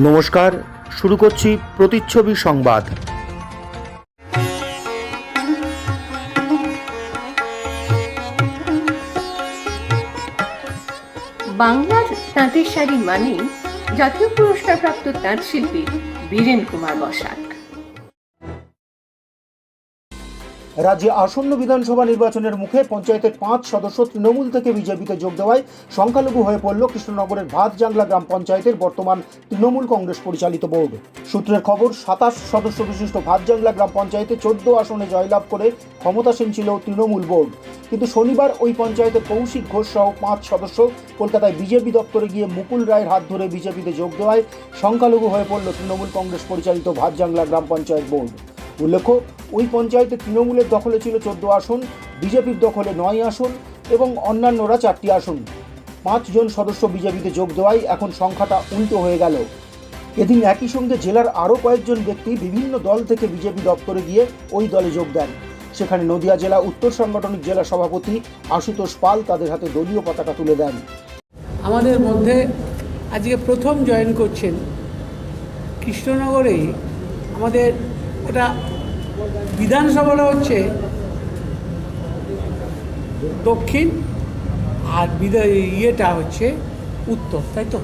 নমস্কার, শুরু করছি প্রতিচ্ছবি সংবাদ। বাংলার তাঁতের শাড়ি মানেই জাতীয় পুরস্কারপ্রাপ্ত তাঁত শিল্পী বীরেন কুমার বসাক। রাজ্যে আসন্ন বিধানসভা নির্বাচনের মুখে পঞ্চায়েতের 5 সদস্য তৃণমূল থেকে বিজেপিতে যোগ দেওয়ায় সংখ্যালঘু হয়ে পড়ল কৃষ্ণনগরের ভাতজাংলা গ্রাম পঞ্চায়েতের বর্তমান তৃণমূল কংগ্রেস পরিচালিত বোর্ড। সূত্রের খবর, 27 সদস্য বিশিষ্ট ভাতজাংলা গ্রাম পঞ্চায়েতে 14 আসনে জয়লাভ করে ক্ষমতাসীন ছিল তৃণমূল বোর্ড। কিন্তু শনিবার ওই পঞ্চায়েতের কৌশিক ঘোষ সহ 5 সদস্য কলকাতায় বিজেপি দপ্তরে গিয়ে মুকুল রায়ের হাত ধরে বিজেপিতে যোগ দেওয়ায় সংখ্যালঘু হয়ে পড়ল তৃণমূল কংগ্রেস পরিচালিত ভাতজাংলা গ্রাম পঞ্চায়েত বোর্ড। উল্লেখ্য, ওই পঞ্চায়েতে তৃণমূলের দখলে ছিল 14 আসন, বিজেপির দখলে 9 আসন এবং অন্যান্যরা 4টি আসন। 5 জন সদস্য বিজেপিতে যোগ দেওয়ায় এখন সংখ্যাটা উল্টো হয়ে গেল। এদিন একই সঙ্গে জেলার আরও কয়েকজন ব্যক্তি বিভিন্ন দল থেকে বিজেপি দপ্তরে গিয়ে ওই দলে যোগ দেন। সেখানে নদিয়া জেলা উত্তর সাংগঠনিক জেলা সভাপতি আশুতোষ পাল তাদের হাতে দলীয় পতাকা তুলে দেন। আমাদের মধ্যে আজকে প্রথম জয়েন করছেন কৃষ্ণনগরে। আমাদের এটা বিধানসভাটা হচ্ছে দক্ষিণ আর ইয়েটা হচ্ছে উত্তর, তাই তো?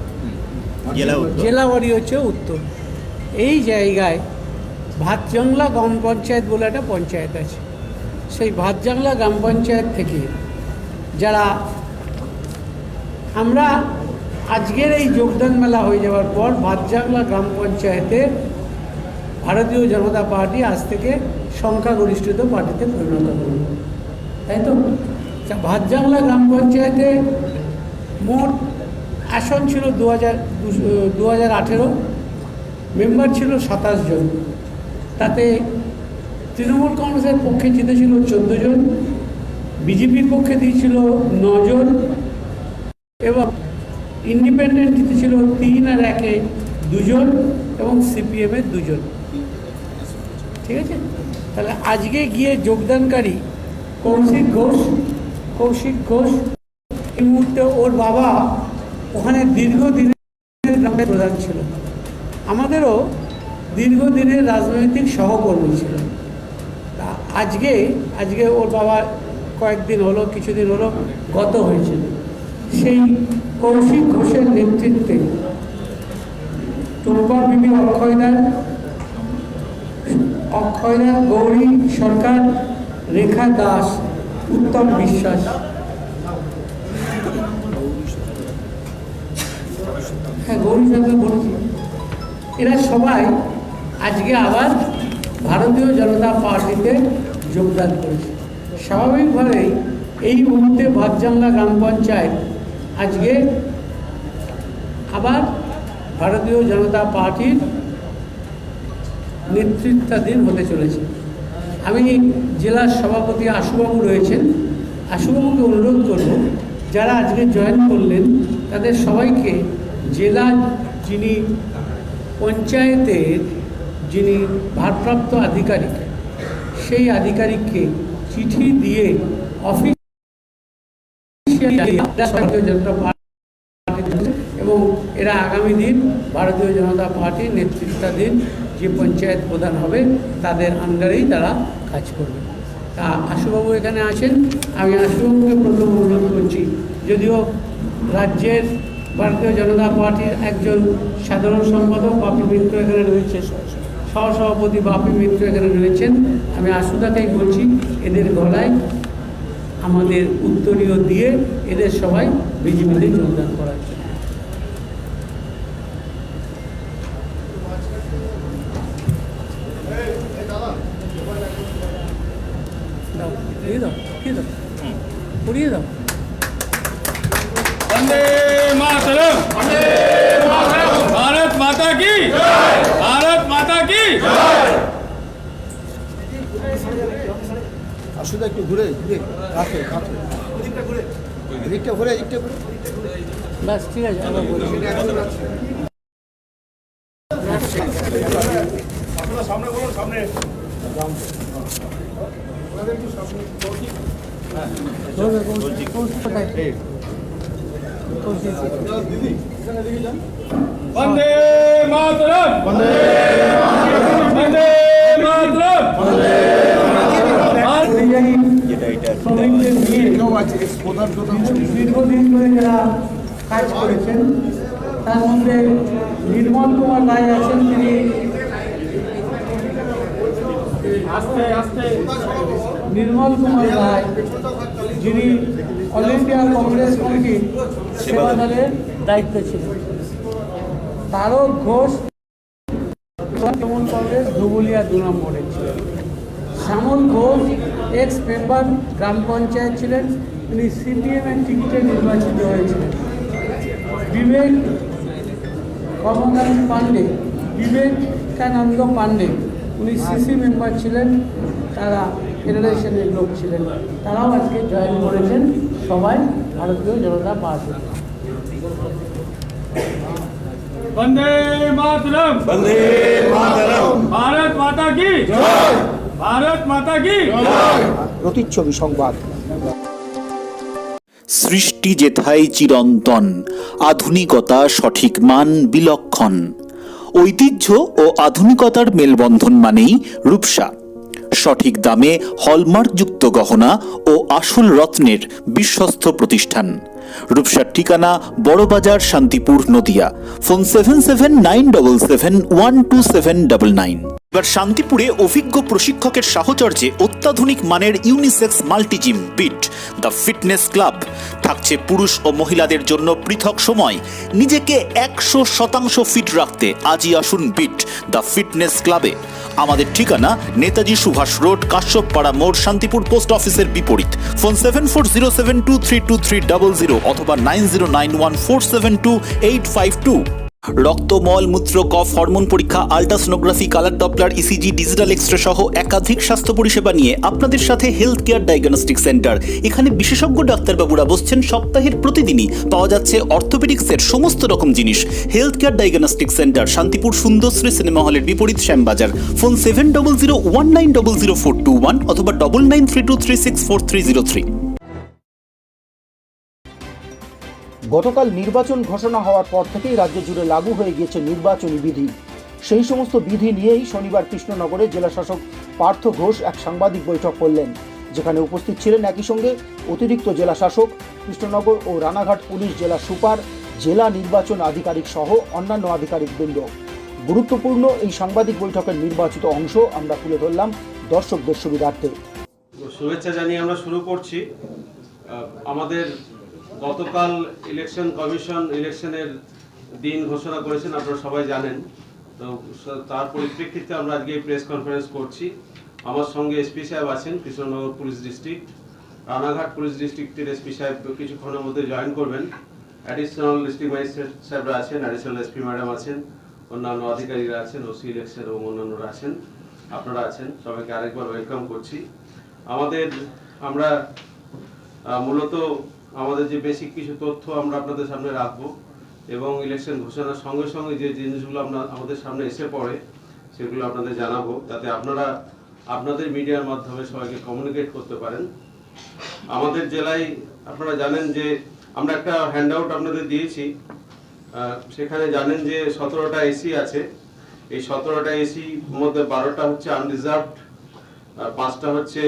জেলা বাড়ি হচ্ছে উত্তর। এই জায়গায় ভাতজাংলা গ্রাম পঞ্চায়েত বলে একটা পঞ্চায়েত আছে। সেই ভাতজাংলা গ্রাম পঞ্চায়েত থেকে যারা আমরা আজকের এই যোগদান মেলা হয়ে যাওয়ার পর ভাতজাংলা গ্রাম পঞ্চায়েতের ভারতীয় জনতা পার্টি আজ থেকে সংখ্যাগরিষ্ঠিত পার্টিতে পরিণত করল, তাই তো? ভাতজাংলা গ্রাম পঞ্চায়েতে মোট আসন ছিল 2018, মেম্বার ছিল 27 জন। তাতে তৃণমূল কংগ্রেসের পক্ষে জিতেছিল 14 জন, বিজেপির পক্ষে দিয়েছিল 9 জন এবং ইন্ডিপেন্ডেন্ট জিতেছিল 3 আর 1-এ 2 জন এবং সিপিএমের 2 জন। ঠিক আছে, তাহলে আজকে গিয়ে যোগদানকারী কৌশিক ঘোষ এই মুহূর্তে ওর বাবা ওখানে দীর্ঘদিনের গ্রামের প্রধান ছিল, আমাদেরও দীর্ঘদিনের রাজনৈতিক সহকর্মী ছিল। তা আজকে ওর বাবা কিছুদিন হলো গত হয়েছিল। সেই কৌশিক ঘোষের নেতৃত্বে টুম্পা বিবি অক্ষয়দা, গৌরী সরকার, রেখা দাস, উত্তম বিশ্বাস, গৌরী সরকার বলছি, এরা সবাই আজকে আবার ভারতীয় জনতা পার্টিতে যোগদান করেছে। স্বাভাবিকভাবেই এই মুহূর্তে ভাতজাংলা গ্রাম পঞ্চায়েত আজকে আবার ভারতীয় জনতা পার্টির নেতৃত্বাধীন হতে চলেছে। আমি জেলার সভাপতি আশুবাবু রয়েছেন, আশুবাবুকে অনুরোধ করব যারা আজকে জয়েন করলেন তাদের সবাইকে জেলা যিনি পঞ্চায়েতের যিনি ভারপ্রাপ্ত আধিকারিক সেই আধিকারিককে চিঠি দিয়ে ভারতীয় জনতা পার্টি এবং এরা আগামী দিন ভারতীয় জনতা পার্টির নেতৃত্বাধীন যে পঞ্চায়েত প্রধান হবে তাদের আন্ডারেই তারা কাজ করবে। তা আশুবাবু এখানে আছেন, আমি আশুবাবুকে প্রথম অনুরোধ করছি, যদিও রাজ্যের ভারতীয় জনতা পার্টির একজন সাধারণ সম্পাদক বাপি মিত্র এখানে রয়েছে, সহসভাপতি বাপি মিত্র এখানে রয়েছেন, আমি আশুদাকেই বলছি এদের গলায় আমাদের উত্তরীয় দিয়ে এদের সবাই বিজেপিতে যোগদান করার জন্য। পড়িয়ে দাও। वंदे मातरम, भारत माता की, भारत माता की। আসলে একটু ঘুরে বাস ঠিক আছে, আবার বলছি। সামনে বলুন, সামনে। वंदे मातरम वंदे দীর্ঘদিন ধরে যারা কাজ করেছেন তার মধ্যে নির্মল কুমার রায় আছেন, তিনি নির্মল কুমার রায় যিনি অল ইন্ডিয়া কংগ্রেস কমিটির সেবা দলের দায়িত্বে ছিলেন। তারক ঘোষ তৃণমূল কংগ্রেস ধুবুলিয়া 2 নম্বরে ছিলেন। শ্যামল ঘোষ এক্স মেম্বার গ্রাম পঞ্চায়েত ছিলেন, তিনি সিপিএমের টিকিটে নির্বাচিত হয়েছিলেন। বিবেক কমলকান্ত পাণ্ডে, বিবেকানন্দ পাণ্ডে, উনি সিসি মেম্বার ছিলেন, তারা ফেডারেশনের লোক ছিলেন, তারাও আজকে জয়েন করেছেন সবাই ভারতীয় জনতা পার্টি। वंदे मातरम वंदे मातरम भारत माता की जय भारत माता की जय। প্রতিচ্ছবি সংবাদ। সৃষ্টি যেথায় চিরন্তন, আধুনিকতা সঠিক মান বিলক্ষণ। ঐতিহ্য ও আধুনিকতার মেলবন্ধন মানেই রূপসা। সঠিক দামে হলমার্কযুক্ত গহনা ও আসল রত্নের বিশ্বস্ত প্রতিষ্ঠান। রূপসার ঠিকানা বড়বাজার, শান্তিপুর, নদিয়া। ফোন 7797712799। এবার শান্তিপুরে অভিজ্ঞ প্রশিক্ষকের সাহচর্যে অত্যাধুনিক মানের unisex multigym beat the fitness club. থাকছে পুরুষ ও মহিলাদের জন্য পৃথক সময়। নিজেকে 100% ফিট রাখতে আজই আসুন বিট দ্য ফিটনেস ক্লাবে। আমাদের ঠিকানা নেতাজি সুভাষ রোড, কাশ্যপপাড়া মোড়, শান্তিপুর পোস্ট অফিসের বিপরীত। ফোন 7407232300 অথবা 9091472852। রক্ত, মল, মূত্র, কফ, হরমোন পরীক্ষা, ultrasonography, colour Doppler, ECG, digital X-ray সহ একাধিক স্বাস্থ্য পরিষেবা নিয়ে আপনাদের সাথে হেলথ কেয়ার ডায়াগনস্টিক সেন্টার। এখানে বিশেষজ্ঞ ডাক্তারবাবুরা বসছেন সপ্তাহের প্রতিদিনই। পাওয়া যাচ্ছে অর্থোপেডিক্সের সমস্ত রকম জিনিস। Health care diagnostic centre, Shantipur Sundarshri cinema হলের বিপরীত, শ্যামবাজার। ফোন 7001900421 অথবা 9932364303। গতকাল নির্বাচন ঘোষণা হওয়ার পর থেকেই রাজ্য জুড়ে লাগু হয়ে গিয়েছে নির্বাচনী বিধি। সেই সমস্ত বিধি নিয়েই শনিবার কৃষ্ণনগরে জেলাশাসক পার্থ ঘোষ এক সাংবাদিক বৈঠক করলেন, যেখানে উপস্থিত ছিলেন একই সঙ্গে অতিরিক্ত জেলাশাসক, কৃষ্ণনগর ও রানাঘাট পুলিশ জেলা সুপার, জেলা নির্বাচন আধিকারিক সহ অন্যান্য আধিকারিকবৃন্দ। গুরুত্বপূর্ণ এই সাংবাদিক বৈঠকের নির্বাচিত অংশ আমরা তুলে ধরলাম দর্শকদের সুবিধার্থে। শুভেচ্ছা জানিয়ে আমরা শুরু করছি। আমাদের গতকাল ইলেকশন কমিশন ইলেকশনের দিন ঘোষণা করেছেন, আপনারা সবাই জানেন। তো তার পরিপ্রেক্ষিতে আমরা আজকে প্রেস কনফারেন্স করছি। আমার সঙ্গে এসপি সাহেব আছেন Krishnanagar police district, Ranaghat police ডিস্ট্রিক্টের এসপি সাহেব কিছুক্ষণের মধ্যে জয়েন করবেন। অ্যাডিশনাল ডিস্ট্রিক্ট ম্যাজিস্ট্রেট সাহেবরা আছেন, অ্যাডিশনাল এসপি ম্যাডাম আছেন, অন্যান্য আধিকারিকরা আছেন, ওসি ইলেকশন এবং অন্যান্যরা আছেন, আপনারা আছেন। সবাইকে আরেকবার ওয়েলকাম করছি। আমরা মূলত আমাদের যে বেসিক কিছু তথ্য আমরা আপনাদের সামনে রাখবো এবং ইলেকশন ঘোষণার সঙ্গে সঙ্গে যে জিনিসগুলো আমাদের সামনে এসে পড়ে সেগুলো আপনাদের জানাবো, যাতে আপনারা আপনাদের মিডিয়ার মাধ্যমে সবাইকে কমিউনিকেট করতে পারেন। আমাদের জেলায় আপনারা জানেন যে আমরা একটা হ্যান্ডআউট আপনাদের দিয়েছি। সেখানে জানেন যে 17টা এসি আছে। এই 17টা এসি মধ্যে 12টা হচ্ছে আনরিজার্ভড, 5টা হচ্ছে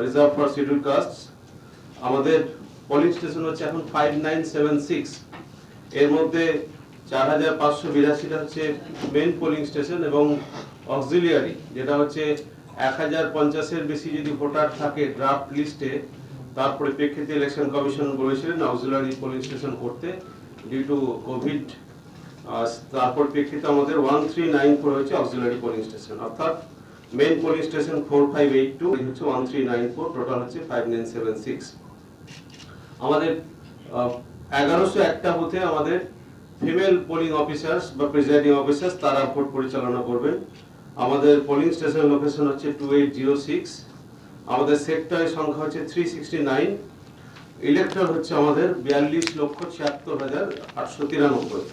রিজার্ভ ফর শিডিউল কাস্ট। আমাদের পোলিং স্টেশন হচ্ছে এখন 5976। এর মধ্যে 4582টা হচ্ছে মেন পোলিং স্টেশন এবং অক্সিলিয়ারি, যেটা হচ্ছে 1050-এর বেশি যদি ভোটার থাকে ড্রাফট লিস্টে, তার পরিপ্রেক্ষিতে ইলেকশন কমিশন বলেছিলেন অক্সিলিয়ারি পোলিং স্টেশন করতে ডিউ টু কোভিড। তার পরিপ্রেক্ষিতে আমাদের 1394 হচ্ছে অক্সিলিয়ারি পোলিং স্টেশন, অর্থাৎ মেন পোলিং স্টেশন 4582 হচ্ছে 1394, টোটাল হচ্ছে 5976। আমাদের 1101টা বুথে আমাদের ফিমেল পোলিং অফিসার্স বা প্রিজাইডিং অফিসার্স তারা ভোট পরিচালনা করবেন। আমাদের পোলিং স্টেশন লোকেশন হচ্ছে 2806। আমাদের সেক্টরের সংখ্যা হচ্ছে 369। ইলেক্টর হচ্ছে আমাদের 42,76,893।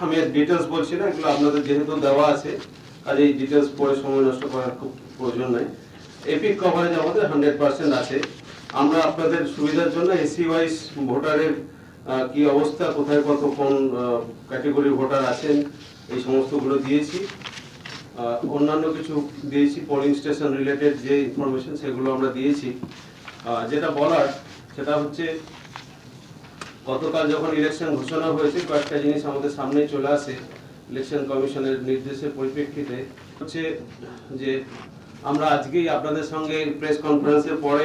আমি এর ডিটেলস বলছি না, এগুলো আপনাদের যেহেতু দেওয়া আছে আর এই ডিটেলস পড়ে সময় নষ্ট করার খুব প্রয়োজন নেই। এপিক কভারেজ আমাদের 100% আছে। আমরা আপনাদের সুবিধার জন্য এসি ওয়াইজ ভোটারের কি অবস্থা, কোথায় কত কোন ক্যাটাগরির ভোটার আছেন, এই সমস্তগুলো দিয়েছি। অন্যান্য কিছু দিয়েছি, পোলিং স্টেশন রিলেটেড যে ইনফরমেশন সেগুলো আমরা দিয়েছি। যেটা বলার সেটা হচ্ছে গতকাল যখন ইলেকশন ঘোষণা হয়েছে কয়েকটা জিনিস আমাদের সামনে চলে আসে ইলেকশন কমিশনের নির্দেশের পরিপ্রেক্ষিতে। হচ্ছে যে আমরা আজকেই আপনাদের সঙ্গে প্রেস কনফারেন্সের পরে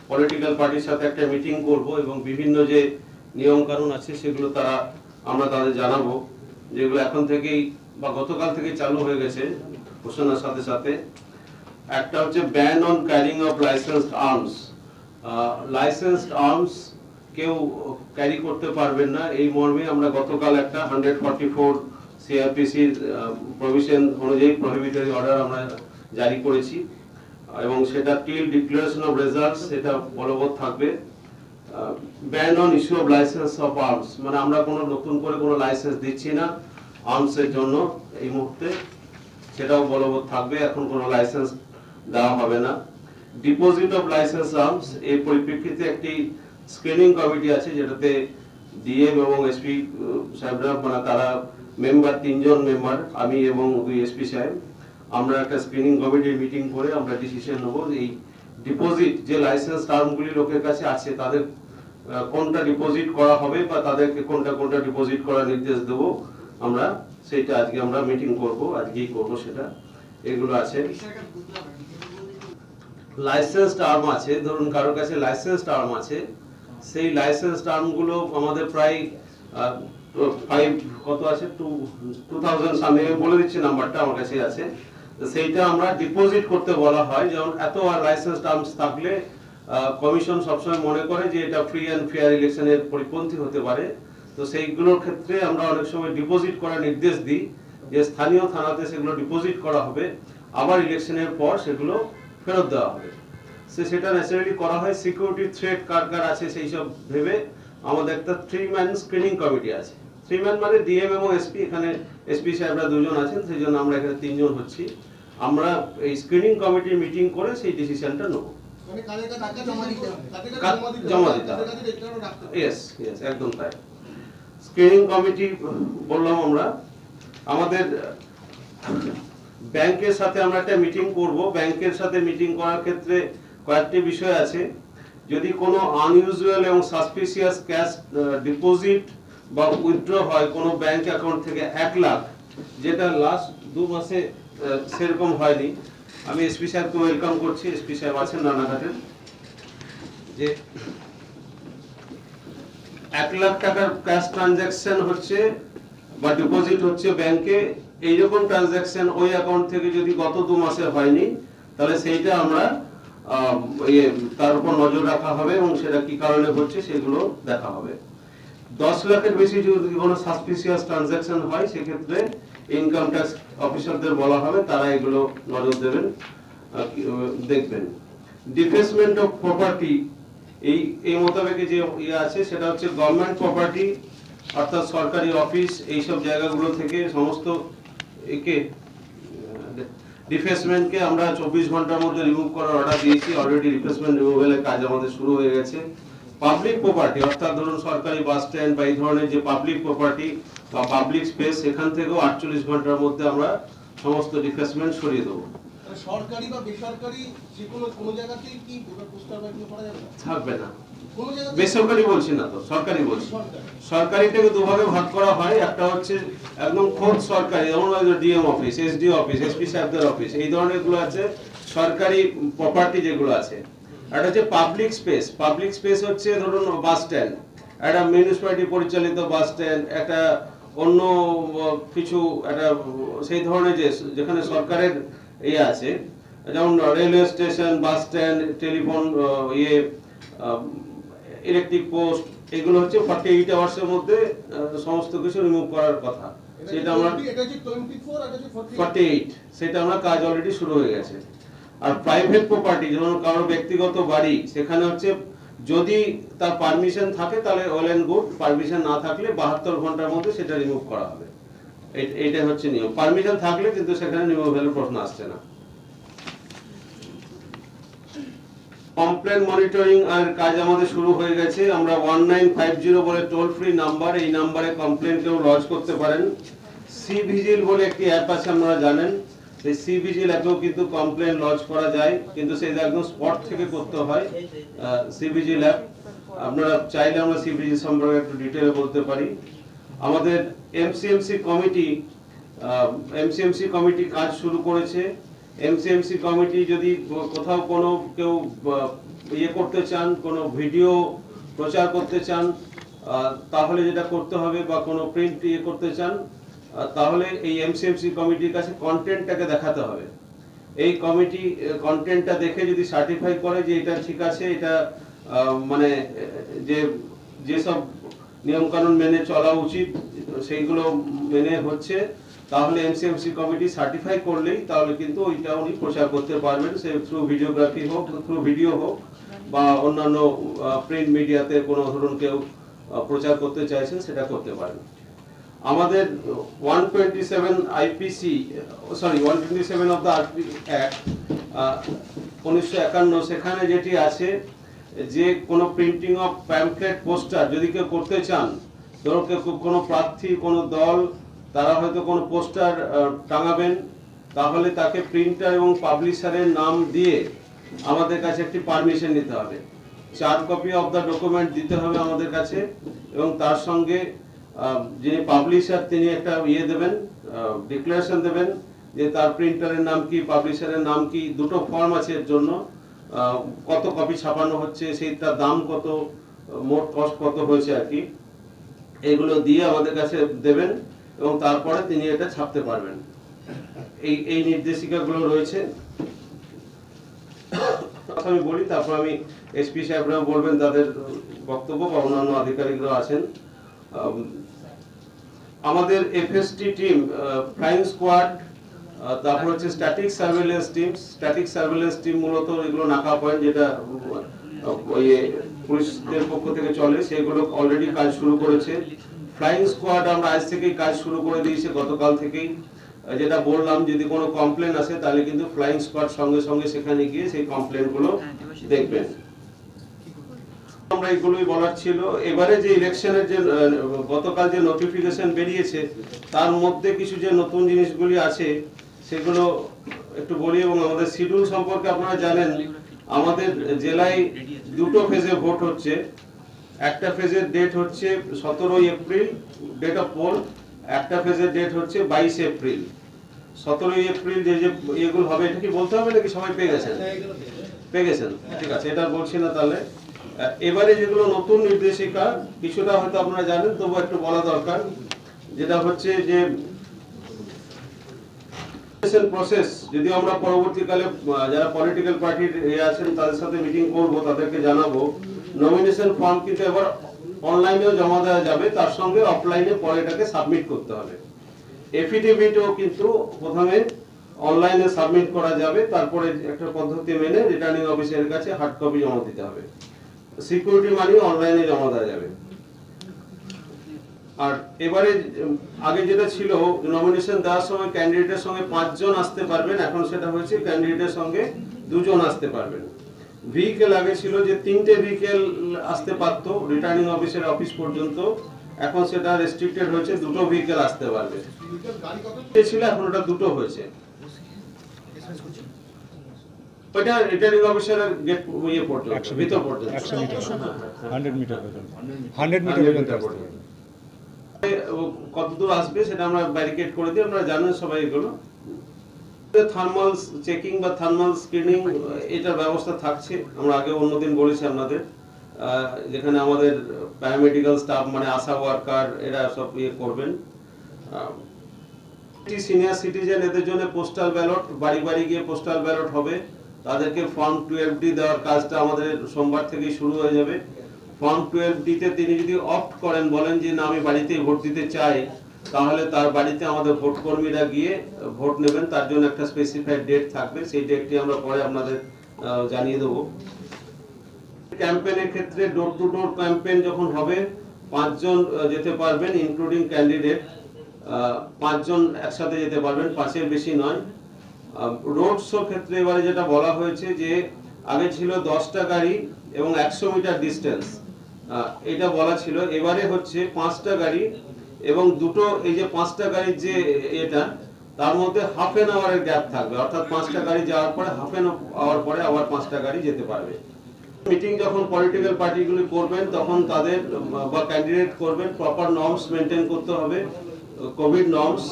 পলিটিক্যাল পার্টির সাথে একটা মিটিং করব এবং বিভিন্ন যে নিয়ম কানুন আছে সেগুলো আমরা তাদের জানাবো, যেগুলো এখন থেকেই বা গতকাল থেকেই চালু হয়ে গেছে ঘোষণার সাথে সাথে। একটা হচ্ছে ban on carrying of licensed arms. Licensed arms কেউ ক্যারি করতে পারবেন না, এই মর্মে আমরা গতকাল একটা 144 সিআরপিসির প্রভিশন অনুযায়ী প্রহিবিটরি অর্ডার আমরা জারি করেছি এবং সেটা টিল ডিক্লারেশন অফ রেজাল্টস সেটা বলবৎ থাকবে। Ban on issue of licence of arms, মানে আমরা কোনো নতুন করে কোনো লাইসেন্স দিচ্ছি না আর্মসের জন্য এই মুহূর্তে, সেটাও বলবৎ থাকবে, এখন কোনো লাইসেন্স দেওয়া হবে না। ডিপোজিট অফ লাইসেন্স আর্মস, এই পরিপ্রেক্ষিতে একটি স্ক্রিনিং কমিটি আছে যেটাতে ডিএম এবং এসপি সাহেবরা, মানে তারা মেম্বার, 3 জন মেম্বার, আমি এবং 2 এসপি সাহেব, আমরা একটা স্ক্রিনিং কমিটির মিটিং করে আমরা ডিসিশন নেব এই ডিপোজিট যে লাইসেন্স টার্মগুলি লোকের কাছে আছে তাদের কোনটা ডিপোজিট করা হবে বা তাদেরকে কোনটা ডিপোজিট করার নির্দেশ দেব আমরা, সেটা আজকে আমরা মিটিং করব, আজকেই করব সেটা। এগুলো আছে। লাইসেন্স টার্ম আছে, ধরুন কারোর কাছে লাইসেন্স টার্ম আছে, সেই লাইসেন্স টার্মগুলো আমাদের প্রায় 2000 সামনে বলে দিচ্ছি নাম্বারটা আমার কাছে আছে, সেইটা আমরা ডিপোজিট করতে বলা হয়। যেমন এত লাইসেন্স টার্মস থাকলে কমিশন সবসময় মনে করে যে এটা ফ্রি অ্যান্ড ফেয়ার ইলেকশনের পরিপন্থী হতে পারে, তো সেইগুলোর ক্ষেত্রে আমরা অনেক সময় ডিপোজিট করার নির্দেশ দিই যে স্থানীয় থানাতে সেগুলো ডিপোজিট করা হবে, আবার ইলেকশনের পর সেগুলো ফেরত দেওয়া হবে। সেটা ন্যাচারালি করা হয়। সিকিউরিটি থ্রেট কার আছে সেই সব ভেবে আমাদের একটা 3-man স্ক্রিনিং কমিটি আছে। 3-man মানে ডিএম এবং এসপি, এখানে এসপি সাহেবরা 2 জন আছেন, সেই জন্য আমরা এখানে 3 জন হচ্ছি। আমরা এই স্ক্রিনিং কমিটির মিটিং করে সেই ডিসিশনটা নেব। জমা দিতে হবে, ইয়েস একদম তাই। স্ক্রিনিং কমিটি বললাম আমরা। আমাদের ব্যাংকের সাথে আমরা একটা মিটিং করব। ব্যাংকের সাথে মিটিং করার ক্ষেত্রে কয়েকটি বিষয় আছে। যদি কোনো আনইউজুয়াল এবং সাসপিসিয়াস ক্যাশ ডিপোজিট বা উইথড্র হয় কোনো ব্যাংক অ্যাকাউন্ট থেকে 1 লাখ, যেটা লাস্ট 2 মাসে সেরকম হয়নি, আমি এসপি সাহেবকে ওয়েলকাম করছি, এসপি সাহেব আছেন রানাঘাটের, যে 1 লাখ টাকার ক্যাশ ট্রানজাকশন হচ্ছে বা ডিপোজিট হচ্ছে ব্যাংকে, এইরকম ট্রানজাকশন ওই অ্যাকাউন্ট থেকে যদি গত 2 মাসে হয়নি, তাহলে সেইটা আমরা তার উপর নজর রাখা হবে এবং সেটা কি কারণে হচ্ছে সেগুলো দেখা হবে। 10 লাখের বেশি যদি কোনো সাসপিসিয়াস ট্রানজাকশন হয় সেক্ষেত্রে ইনকাম ট্যাক্স অফিসারদের বলা হবে, তারা এগুলো নজর দেবেন, দেখবেন। ডিফেসমেন্ট অফ প্রপার্টি, এই মোতাবেক যে আছে সেটা হচ্ছে গভর্নমেন্ট প্রপার্টি অর্থাৎ সরকারি অফিস এইসব জায়গাগুলো থেকে সমস্ত ডিফেসমেন্টকে আমরা 24 ঘন্টার মধ্যে রিমুভ করার অর্ডার দিয়েছি। অলরেডি ডিফেসমেন্ট রিমুভালের কাজ আমাদের শুরু হয়ে গেছে। পাবলিক প্রপার্টি অর্থাৎ ধরুন সরকারি বাস স্ট্যান্ড বা এই ধরনের যে পাবলিক প্রপার্টি বা পাবলিক স্পেস, সেখান থেকেও 48 ঘন্টার মধ্যে আমরা সমস্ত ডিফেসমেন্ট সরিয়ে দেবো। সরকারি বা বেসরকারি যে কোনো জায়গাতেই কি পোস্টার বা এগুলো করা যাবে না? থাকবে না। বেসরকারি বলছি না তো, সরকারি বলছি। সরকারিটাকে দুভাগে ভাগ করা হয়, একটা হচ্ছে একদম খোদ সরকারি, যেমন DM office, SDO office, SP সাহেবদের অফিস, এই ধরনের গুলো আছে সরকারি প্রপার্টি যেগুলো আছে। একটা হচ্ছে পাবলিক স্পেস। পাবলিক স্পেস হচ্ছে ধরুন বাস স্ট্যান্ড, একটা মিউনিসিপ্যালিটি পরিচালিত বাস স্ট্যান্ড, একটা অন্য কিছু একটা সেই ধরনের যেখানে সরকারের আছে, যেমন railway station, bus stand, telephone, electric post, এগুলো হচ্ছে 48 আওয়ার্সের মধ্যে সমস্ত কিছু রিমুভ করার কথা। সেটা আমরা 48, সেটা আমরা কাজ অলরেডি শুরু হয়ে গেছে। আর প্রাইভেট প্রপার্টি, যেমন কারো ব্যক্তিগত বাড়ি, সেখানে হচ্ছে যদি তার পারমিশন থাকে তাহলে ওয়েল এন্ড গুড, পারমিশন না থাকলে 72 ঘন্টার মধ্যে সেটা রিমুভ করা হবে। এইটা হচ্ছে নিয়ম। পারমিশন থাকলে কিন্তু সেখানে রিমুভালের প্রশ্ন আসছে না। কমপ্লেন মনিটরিং আর কাজ আমাদের শুরু হয়ে গেছে। আমরা 1950 বলে টোল ফ্রি নাম্বার, এই নাম্বারে কমপ্লেন কেউ লজ করতে পারেন। সি ভিজিল বলে একটি অ্যাপ আছে, আপনারা জানেন, সেই সি ভিজিল অ্যাপেও কিন্তু কমপ্লেন লজ করা যায়, কিন্তু সেটা একদম স্পট থেকে করতে হয়। সি ভিজিল অ্যাপ আপনারা চাইলে আমরা সি ভিজিল সম্পর্কে একটু ডিটেলে বলতে পারি। আমাদের এমসিএমসি কমিটি কাজ শুরু করেছে। এমসিএমসি কমিটি যদি কোথাও কোনো কেউ ইয়ে করতে চান, কোনো ভিডিও প্রচার করতে চান, তাহলে যেটা করতে হবে, বা কোনো প্রিন্ট ইয়ে করতে চান, তাহলে এই এমসিএমসি কমিটির কাছে কন্টেন্টটাকে দেখাতে হবে। এই কমিটি কন্টেন্টটা দেখে যদি সার্টিফাই করে যে এটা ঠিক আছে, এটা মানে যেসব নিয়মকানুন মেনে চলা উচিত সেইগুলো মেনে হচ্ছে, তাহলে এমসিএমসি কমিটি সার্টিফাই করলেই তাহলে কিন্তু ওইটা উনি প্রচার করতে পারবেন, সে থ্রু ভিডিওগ্রাফি হোক, থ্রু ভিডিও হোক, বা অন্যান্য প্রিন্ট মিডিয়াতে কোনো ধরুন কেউ প্রচার করতে চাইছেন সেটা করতে পারেন। আমাদের 127 অফ দ্য আরপি অ্যাক্ট 1951, সেখানে যেটি আছে যে কোনো প্রিন্টিং অফ প্যাম্পলেট পোস্টার যদি কেউ করতে চান, ধরুন কোনো প্রার্থী, কোনো দল, তারা হয়তো কোনো পোস্টার টাঙাবেন, তাহলে তাকে প্রিন্টার এবং পাবলিশারের নাম দিয়ে আমাদের কাছে একটি পারমিশন নিতে হবে। 4 কপি অফ দ্য ডকুমেন্ট দিতে হবে আমাদের কাছে, এবং তার সঙ্গে যিনি পাবলিশার তিনি একটা দেবেন, ডিক্লারেশন দেবেন যে তার প্রিন্টারের নাম কি, পাবলিশারের নাম কি, দুটো ফর্ম আছে এর জন্য, কত কপি ছাপানো হচ্ছে, সেইটার দাম কত, মোট কস্ট কত হয়েছে আর কি, এগুলো দিয়ে আমাদের কাছে দেবেন, এবং তারপরে তিনি এটা ছাপতে পারবেন। এই নির্দেশিকাগুলো রয়েছে। আমি বলি, তারপর আমি এসপি সাহেবরা বলবেন তাদের বক্তব্য, বা অন্যান্য আধিকারিকরা আছেন। আমাদের এফএসটি টিম, ফ্লাইং স্কোয়াড, তারপর হচ্ছে স্ট্যাটিক সার্ভেলেন্স টিম মূলত এগুলো নাকা পয়েন্ট যেটা ওই পুলিশদের পক্ষ থেকে চলে, সেগুলো অলরেডি কাজ শুরু করেছে। ফ্লাইং স্কোয়াড আমরা আজ থেকেই কাজ শুরু করে দিয়েছি, গতকাল থেকেই। যেটা বললাম, যদি কোনো কমপ্লেন আসে তাহলে কিন্তু ফ্লাইং স্কোয়াড সঙ্গে সঙ্গে সেখানে গিয়ে সেই কমপ্লেনগুলো দেখবেন। আমরা এগুলোই বলার ছিল। এবারে যে ইলেকশনের যে গতকাল যে নোটিফিকেশন বেরিয়েছে, তার মধ্যে কিছু যে নতুন জিনিসগুলি আছে সেগুলো একটু বলি। এবং আমাদের শিডিউল সম্পর্কে আপনারা জানেন, আমাদের জেলায় দুটো ফেজে ভোট হচ্ছে। একটা ফেজের ডেট হচ্ছে 17 এপ্রিল, ডেট অফ পোল। একটা ফেজের ডেট হচ্ছে 22 এপ্রিল। 17 এপ্রিল যে এগুলো হবে, এটা কি বলতে হবে নাকি সবাই পেয়ে গেছেন? ঠিক আছে, এটা বলছি না তাহলে। এবারে যেগুলো নতুন নির্দেশিকা, কিছুটা হয়তো আপনারা জানেন, তবু একটু বলা দরকার। যেটা হচ্ছে যে প্রসেস, যদি আমরা পরবর্তীকালে যারা পলিটিক্যাল পার্টির আছেন তাদের সাথে মিটিং করব, তাদেরকে জানাবো, নমিনেশন ফর্ম কিন্তু এবার অনলাইনেও জমা দেওয়া যাবে, তার সঙ্গে অফলাইনে পরে এটাকে সাবমিট করতে হবে। এফিডেভিটও কিন্তু প্রথমে অনলাইনে সাবমিট করা যাবে, তারপরে একটা পদ্ধতি মেনে রিটার্নিং অফিসারের কাছে হার্ড কপি জমা দিতে হবে। সিকিউরিটি মানি অনলাইনে জমা দেওয়া যাবে। আর এবারে আগে যেটা ছিল, নমিনেশন দেওয়ার সময় ক্যান্ডিডেটের সঙ্গে 5 জন আসতে পারবেন, এখন সেটা হয়েছে ক্যান্ডিডেটের সঙ্গে 2 জন আসতে পারবেন। ভেহিকেল আগে ছিল যে 3টে ভেহিকেল আসতে পারতো রিটার্নিং অফিসের অফিস পর্যন্ত, এখন সেটা রেস্ট্রিক্টেড হয়েছে, 2টো ভেহিকেল আসতে পারবে। ছিল এখন ওটা 2টো হয়েছে। ওইটা রিটার্নিং অফিসারের গেট পর্যন্ত, ভিতর পর্যন্ত 100 মিটার পর্যন্ত। কতদূর আসবে সেটা আমরা ব্যারিকেড করে দিই, আপনারা জানেন সবাই এগুলো। থার্মাল চেকিং বা থার্মাল স্ক্রিনিং, এটার ব্যবস্থা থাকছে। আমরা আগে অন্যদিন বলেছি আপনাদের, যেখানে আমাদের প্যারামেডিক্যাল স্টাফ মানে আশা ওয়ার্কার এরা সব করবেন। সিনিয়র সিটিজেন, এদের জন্য পোস্টাল ব্যালট, বাড়ি বাড়ি গিয়ে পোস্টাল ব্যালট হবে। তাদেরকে ফর্ম 12D দেওয়ার কাজটা আমাদের সোমবার থেকেই শুরু হয়ে যাবে। ফর্ম 12D-তে তিনি যদি অপ্ট করেন, বলেন যে না আমি বাড়িতেই ভোট দিতে চাই, তাহলে তার বাড়িতে আমাদের ভোট কর্মীরা গিয়ে ভোট নেবেন। তার জন্য একটা স্পেসিফাইড ডেট থাকবে, সেই ডেটটি আমরা পরে আপনাদের জানিয়ে দেবো। ক্যাম্পেইনের ক্ষেত্রে ডোর টু ডোর ক্যাম্পেইন যখন হবে, 5 জন যেতে পারবেন, ইনক্লুডিং ক্যান্ডিডেট। 5 জন একসাথে যেতে পারবেন, 5-এর বেশি নয়। রোড শো ক্ষেত্রে এবারে যেটা বলা হয়েছে যে আগে ছিল 10টা গাড়ি এবং 100 মিটার ডিস্টেন্স, এটা বলা ছিল। এবারে হচ্ছে 5টা গাড়ি এবং দুটো, এই যে 5টা গাড়ির যে এটা, তার মধ্যে হাফ এন আওয়ারের গ্যাপ থাকবে, অর্থাৎ 5টা গাড়ি যাওয়ার পরে হাফ এন আওয়ার পরে আবার 5টা গাড়ি যেতে পারবে। মিটিং যখন পলিটিক্যাল পার্টিগুলি করবেন তখন তাদের বা ক্যান্ডিডেট করবেন, প্রপার নর্মস মেনটেন করতে হবে, কোভিড নর্মস,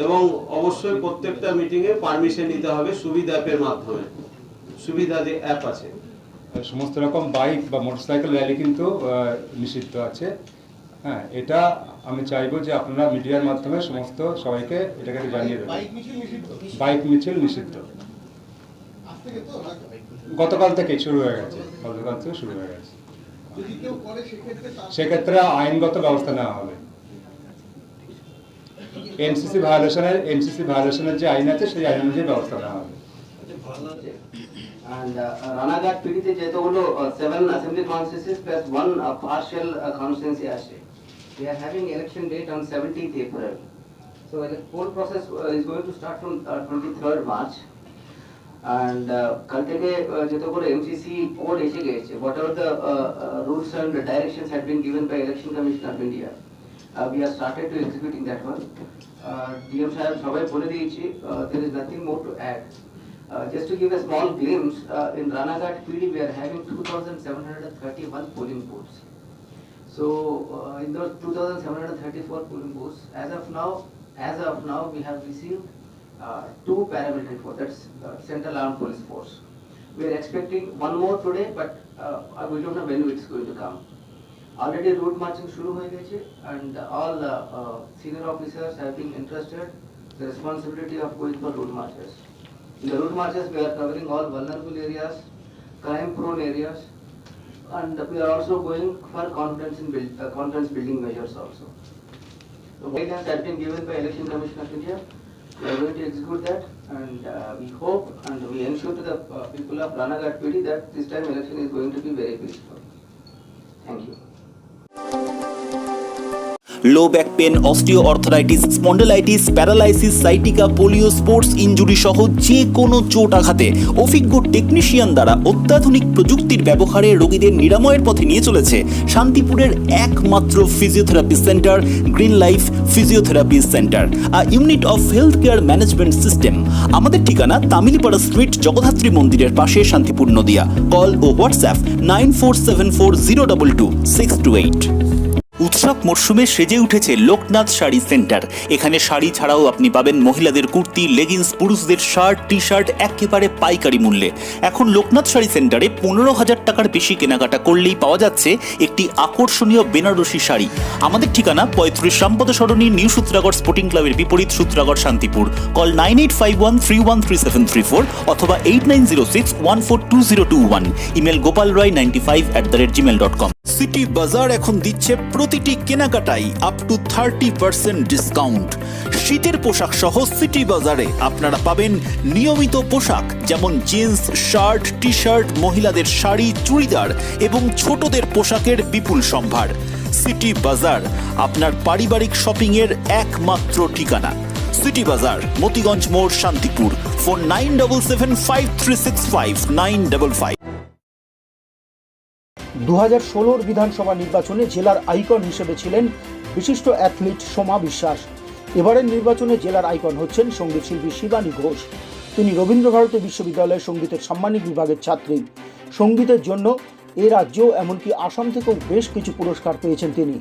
এবং অবশ্যই প্রত্যেকটা মিটিংয়ে পারমিশন নিতে হবে সুবিধা অ্যাপের মাধ্যমে। সুবিধা যে অ্যাপ আছে, সমস্ত রকম বাইক বা মোটরসাইকেল র্যালি কিন্তু নিষিদ্ধ আছে। হ্যাঁ, এটা আমি চাইবো যে আপনারা মিডিয়ার মাধ্যমে সমস্ত সবাইকে এটাকে জানিয়ে দেবেন। বাইক মিছিল নিষিদ্ধ বাইক মিছিল নিষিদ্ধ আজ থেকে তো গতকাল থেকেই শুরু হয়ে গেছে, গতকাল থেকে শুরু হয়ে গেছে। যদি কেউ করে সেক্ষেত্রে সেক্ষেত্রে আইনগত ব্যবস্থা নেওয়া হবে। এনসিসি ভায়োলেশনের যে আইন আছে সেই আইন অনুযায়ী ব্যবস্থা নেওয়া হবে। And Ranaghat PD te যেতগুলো 7 assembly constituencies plus 1 partial constituency আসে। We are having election date on 17th April. So the poll process is going to start from 23rd March. And কাল থেকে যেতগুলো MCC code এসে গেছে, whatever the rules and directions had been given by Election Commission of India, we have started to executing that one. DM সাহেব সবাই বলে দিয়েছি, there is nothing more to add. Just to give a small glimpse, in Ranaghat PD we are having 2,731 polling booths. So in those 2,734 polling booths, as of now we have received 2 paramilitary force, that's Central Armed Police Force. We are expecting one more today, but we don't know when it's going to come. Already route marching shuru hoye gache, and all senior officers have been entrusted the responsibility of going for route marches. In the route marches, we are covering all vulnerable areas, crime-prone areas, and we are also going for confidence building measures also. The guidance has been given by Election Commission of India. We are going to execute that, and we hope and we ensure to the people of Ranaghat PD that this time election is going to be very peaceful. Thank you. Low back pain, osteoarthritis, spondylitis, paralysis, sciatica, polio, sports injury সহ যে কোনো চোট আঘাতে অভিজ্ঞ technician দ্বারা অত্যাধুনিক প্রযুক্তির ব্যবহারে রোগীদের নিরাময়ের পথে নিয়ে চলেছে শান্তিপুরের একমাত্র physiotherapy centre green life physiotherapy centre, a unit of health care management system. আমাদের ঠিকানা তামিলিপাড়া স্ট্রিট, জগদ্ধাত্রী মন্দিরের পাশে, শান্তিপুর, নদিয়া। কল ও হোয়াটসঅ্যাপ 9474022628। উৎসব মরশুমে সেজে উঠেছে লোকনাথ শাড়ি সেন্টার। এখানে শাড়ি ছাড়াও আপনি পাবেন মহিলাদের কুর্তি, লেগিংস, পুরুষদের শার্ট, টি শার্ট একেবারে পাইকারি মূল্যে। এখন লোকনাথ শাড়ি সেন্টারে 15,000 টাকার বেশি কেনাকাটা করলেই পাওয়া যাচ্ছে একটি আকর্ষণীয় বেনারসি শাড়ি। আমাদের ঠিকানা 35 রামপদ সরণি, নিউ সূত্রাগড় স্পোর্টিং ক্লাবের বিপরীত, সূত্রাগড়, শান্তিপুর। কল 9851313734 অথবা 8906142021। Email gopalroy95@gmail.com। সিটি বাজার এখন দিচ্ছে প্রতিটি কেনাকাটায় আপ টু 30% ডিসকাউন্ট। শীতের পোশাক সহ সিটি বাজারে আপনারা পাবেন নিয়মিত পোশাক যেমন জিন্স, শার্ট, টি শার্ট, মহিলাদের শাড়ি, চুড়িদার এবং ছোটদের পোশাকের বিপুল সম্ভার। সিটি বাজার আপনার পারিবারিক শপিং এর একমাত্র ঠিকানা। সিটি বাজার, মতিগঞ্জ মোড়, শান্তিপুর। ফোন 9775365955। 2016 বিধানসভা নির্বাচনে জেলার আইকন হিসেবে ছিলেন বিশিষ্ট অ্যাথলিট সোমা বিশ্বাস। এবারের নির্বাচনে জেলার আইকন হচ্ছেন সঙ্গীত শিল্পী শিবানী ঘোষ। তিনি রবীন্দ্রভারতী বিশ্ববিদ্যালয়ের সঙ্গীতের সাম্মানিক বিভাগের ছাত্রী। সঙ্গীতের জন্য এ রাজ্য এমনকি আসাম থেকেও বেশ কিছু পুরস্কার পেয়েছেন তিনি।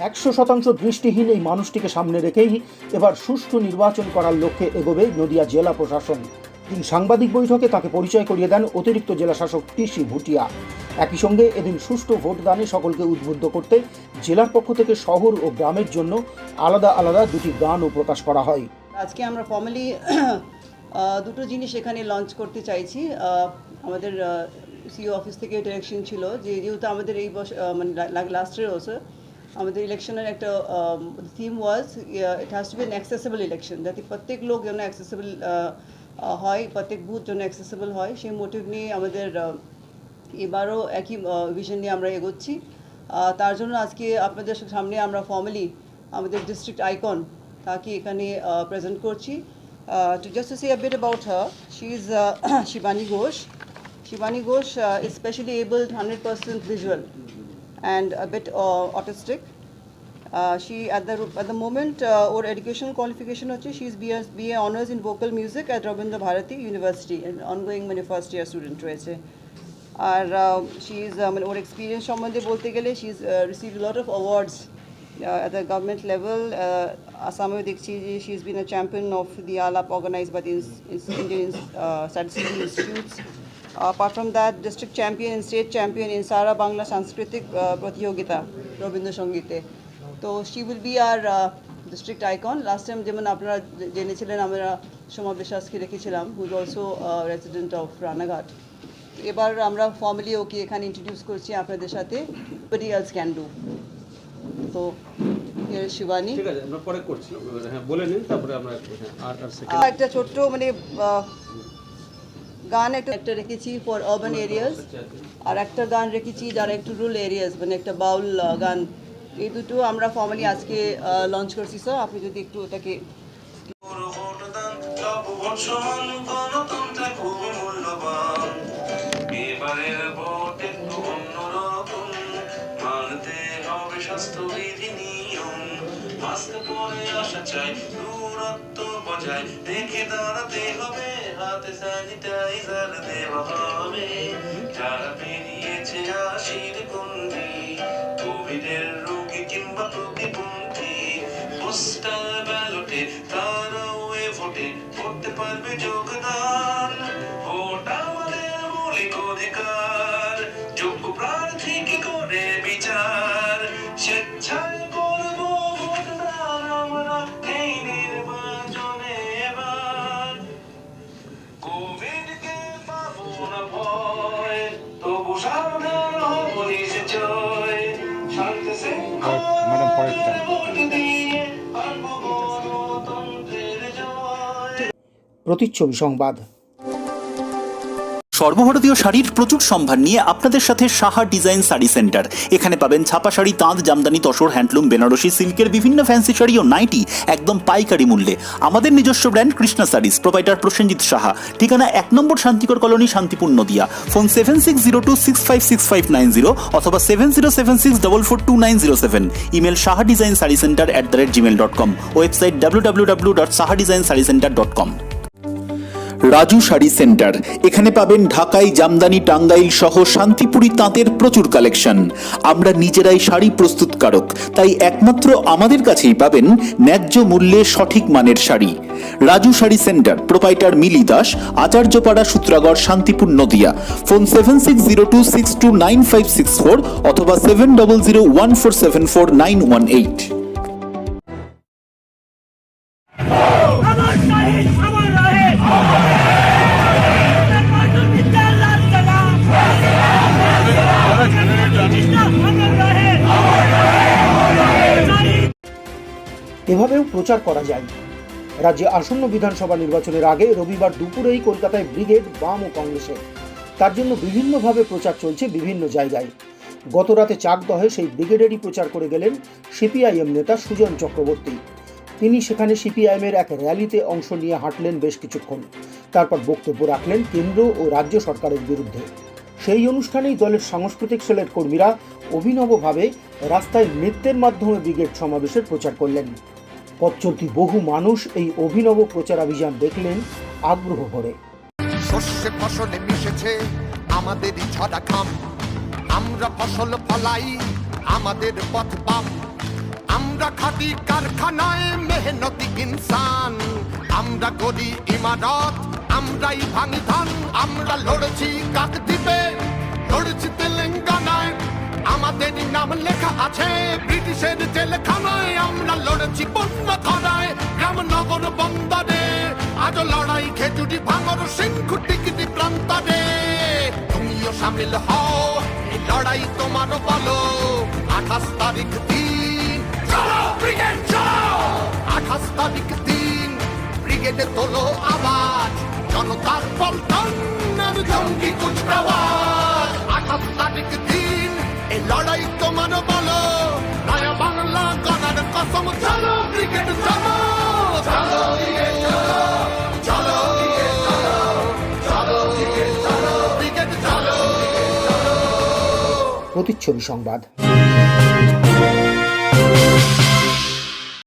100% দৃষ্টিহীন এই মানুষটিকে সামনে রেখেই এবার সুষ্ঠু নির্বাচন করার লক্ষ্যে এগোবে নদিয়া জেলা প্রশাসন। এদিন সাংবাদিক বৈঠকে তাকে পরিচয় করিয়ে দেন অতিরিক্ত জেলা শাসক টিসি ভুটিয়া। একই সঙ্গে এদিন সুষ্ঠু ভোটদানে সকলকে উদ্বুদ্ধ করতে জেলার পক্ষ থেকে শহর ও গ্রামের জন্য আলাদা আলাদা দুটি গানও প্রকাশ করা হয়। আজকে আমরা ফর্মালি দুটো জিনিস এখানে লঞ্চ করতে চাইছি। আমাদের সিও অফিস থেকে ডিরেকশন ছিল যে যেহেতু আমাদের এই মানে লাস্ট ইয়ার অলসো আমাদের ইলেকশনের একটা theme was it has to be an accessible election, যাতে প্রত্যেক লোক যেন অ্যাক্সেসেবল হয়, প্রত্যেক বুথ যেন অ্যাক্সেসেবল হয়। সেই মোটিভ নিয়ে আমাদের এবারও একই ভিশন নিয়ে আমরা এগোচ্ছি। তার জন্য আজকে আপনাদের সামনে আমরা ফর্মালি আমাদের ডিস্ট্রিক্ট আইকন তাকে এখানে প্রেজেন্ট করছি। To just to say a bit about her, she is Shibani Ghosh. Shivani Ghosh is specially abled, 100% visual, and a bit autistic. She at the moment or educational qualification hoche, she is BA honors in vocal music at Rabindra Bharati University, and ongoing মানে first year student রয়েছে। আর she is মানে ওর experience সম্বন্ধে বলতে গেলে she has received a lot of awards at the government level. Assameo দেখছি যে she has been a champion of the ALAP organized by the Indian Statistical Institutes. Apart from that, district champion and state champion in Sara Bangla Sanskritik Pratiyogita Rabindra Sangite. So she will be our district icon. Last time যেমন আপনারা জেনেছিলেন আমরা সোমা বিশ্বাসকে রেখেছিলাম, who is also a resident of Ranaghat. এবার আমরা formally ওকে এখানে introduce করছি আপনাদের সাথে, nobody else can do. তো here is Shivani. ঠিক আছে, আমরা পরে করছি, হ্যাঁ বলে নিন, তারপরে আমরা আর সেকেন্ড একটা ছোট্ট মানে গান একটা রেখেছি ফর আরবান এরিয়াস, আর একটা গান রেখেছি যারা একটু রুরাল এরিয়াস, মানে একটা বাউল গান। এই দুটো আমরা ফর্মালি আজকে লঞ্চ করছি। স্যার আপনি যদি একটু ওটাকে মাস্ক পরে আসা চাই, দূরত্ব বজায় রেখে দাঁড়াতে হবে, হাতে স্যানিটাইজার দেওয়া হবে। যারা পেরিয়েছে আশির গন্ডি, কোভিডের রোগী কিংবা প্রতিবন্ধী, পোস্টাল ব্যালটে তারাও এ ভোটে করতে পারবে যোগদান। ভোট আমাদের মৌলিক অধিকার, যোগ্য প্রার্থী কি করে বিচার, স্বেচ্ছায় ম্যাডাম পরেরটা। প্রতিচ্ছবি সংবাদ। সর্বভারতীয় শাড়ির প্রচুর সম্ভার নিয়ে আপনাদের সাথে সাহা ডিজাইন শাড়ি সেন্টার। এখানে পাবেন ছাপা শাড়ি, তাঁত, জামদানি, তসর, হ্যান্ডলুম, বেনারসি, সিল্কের বিভিন্ন ফ্যান্সি শাড়ি ও নাইটি একদম পাইকারি মূল্যে। আমাদের নিজস্ব brand Krishna saris, proprietor Prosenjit Saha, ঠিকানা 1 নম্বর শান্তিকর কলোনি, শান্তিপুর, নদিয়া। ফোন 7602656590 অথবা 7076442907। Email sahadesignsaricenter@gmail.com। Website www.sahadesignsarecenter.com। Raju sari centre, এখানে পাবেন ঢাকাই, জামদানি, টাঙ্গাইল সহ শান্তিপুরি তাঁতের প্রচুর কালেকশন। আমরা নিজেরাই শাড়ি প্রস্তুতকারক, তাই একমাত্র আমাদের কাছেই পাবেন ন্যায্য মূল্যে সঠিক মানের শাড়ি। রাজু শাড়ি সেন্টার, প্রোপাইটার মিলি দাস, আচার্যপাড়া, সূত্রাগড়, শান্তিপুর, নদিয়া। ফোন 7602629564 অথবা 7001474918। এভাবেও প্রচার করা যায়। রাজ্যে আসন্ন বিধানসভা নির্বাচনের আগে রবিবার দুপুরেই কলকাতায় ব্রিগেড বাম ও কংগ্রেসের, তার জন্য বিভিন্নভাবে প্রচার চলছে বিভিন্ন জায়গায়। গতরাতে চাকদহে সেই ব্রিগেডেরই প্রচার করে গেলেন সিপিআইএম নেতা সুজন চক্রবর্তী। তিনি সেখানে সিপিআইএমের এক র্যালিতে অংশ নিয়ে হাঁটলেন বেশ কিছুক্ষণ, তারপর বক্তব্য রাখলেন কেন্দ্র ও রাজ্য সরকারের বিরুদ্ধে। সেই অনুষ্ঠানেই দলের সাংস্কৃতিক সেলের কর্মীরা অভিনবভাবে রাস্তায় নৃত্যের মাধ্যমে ব্রিগেড সমাবেশের প্রচার করলেন। পথ চলতি বহু মানুষ এই অভিনব প্রচারাভিযান দেখলেন আগ্রহ ভরে। শস্যে ফসলে মিশেছে আমাদেরই ঝরা ঘাম, আমরা ফসল ফলাই আমাদের পথ পাম, আমরা খাটি কারখানায় মেহনতি ইনসান, আমরা গড়ি ইমারত, আমরাই ভাঙি ধান। আমরা লড়েছি কাকদ্বীপে, লড়েছি তেলেঙ্গানায়, আমাদের নাম লেখা আছে ব্রিটিশের জেলখানায়। আমরা লড়েছি বন্য খরায়, গ্রাম নগর বন্দরে, আজ লড়াই খেজুরি ভাঙর সিংহু টিকিটি প্রান্তরে। তুমিও সামিল হও এই লড়াই তোমার বলো, 28 তারিখ দিন চলো ব্রিগেড চলো, 28 তারিখ দিন ব্রিগেডে তোলো আওয়াজ, জনতার পল্টন জঙ্গি কুচকাওয়াজ। 28 তারিখ দিন এই লড়াই তোমার বলো, নয়া বাংলা গণার কসম চলো ব্রিগেড চলো, চলো ব্রিগেড চলো, চলো ব্রিগেড চলো, চলো ব্রিগেড চলো, ব্রিগেড প্রতিচ্ছবি সংবাদ।